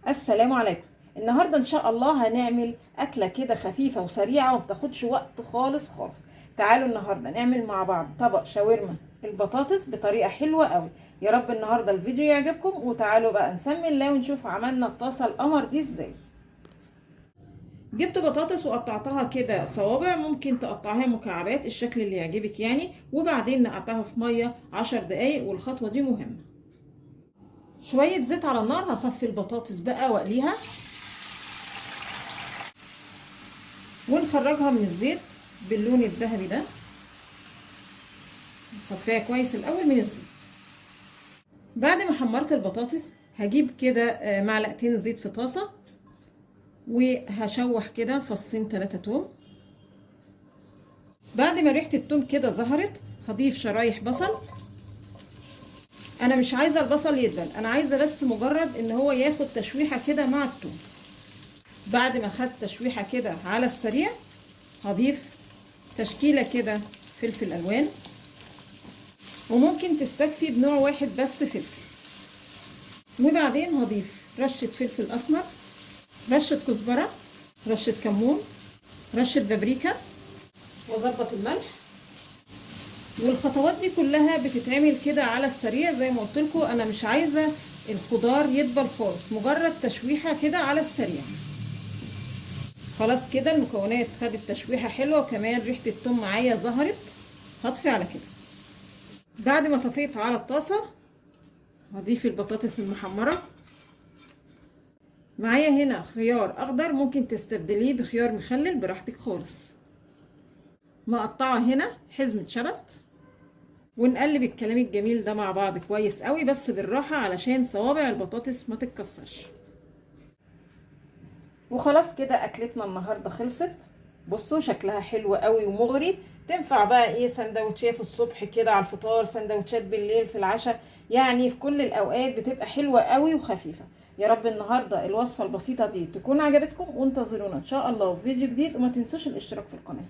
السلام عليكم. النهارده ان شاء الله هنعمل اكله كده خفيفه وسريعه ومتاخدش وقت خالص خالص. تعالوا النهارده نعمل مع بعض طبق شاورما البطاطس بطريقه حلوه قوي. يا رب النهارده الفيديو يعجبكم، وتعالوا بقى نسمي الله ونشوف عملنا الطاسه القمر دي ازاي. جبت بطاطس وقطعتها كده صوابع، ممكن تقطعيها مكعبات الشكل اللي يعجبك يعني، وبعدين نقطعها في ميه 10 دقايق، والخطوه دي مهمه. شويه زيت على النار، هصفي البطاطس بقى واقليها ونخرجها من الزيت باللون الذهبي ده. نصفيها كويس الاول من الزيت. بعد ما حمرت البطاطس هجيب كده معلقتين زيت في طاسه، وهشوح كده فصين 3 توم. بعد ما ريحه التوم كده ظهرت هضيف شرايح بصل. انا مش عايزه البصل يدبل، انا عايزه بس مجرد ان هو ياخد تشويحه كده مع التوم. بعد ما خد تشويحه كده على السريع هضيف تشكيله كده فلفل الوان، وممكن تستكفي بنوع واحد بس فلفل. وبعدين هضيف رشه فلفل اسمر، رشه كزبره، رشه كمون، رشه بابريكا، واظبط الملح. والخطوات دي كلها بتتعمل كده على السريع زي ما قلت لكم. انا مش عايزه الخضار يدبل خالص، مجرد تشويحه كده على السريع. خلاص كده المكونات خدت تشويحه حلوه، وكمان ريحه الثوم معايا ظهرت. هطفي على كده. بعد ما طفيت على الطاسه هضيف البطاطس المحمره. معايا هنا خيار اخضر، ممكن تستبدليه بخيار مخلل براحتك خالص. مقطعه هنا حزمه شبت، ونقلب الكلام الجميل ده مع بعض كويس قوي، بس بالراحه علشان صوابع البطاطس ما تتكسرش. وخلاص كده اكلتنا النهارده خلصت. بصوا شكلها حلو قوي ومغري. تنفع بقى ايه سندوتشات الصبح كده على الفطار، سندوتشات بالليل في العشاء، يعني في كل الاوقات بتبقى حلوه قوي وخفيفه. يا رب النهارده الوصفه البسيطه دي تكون عجبتكم، وانتظرونا ان شاء الله في فيديو جديد، وما تنسوش الاشتراك في القناه.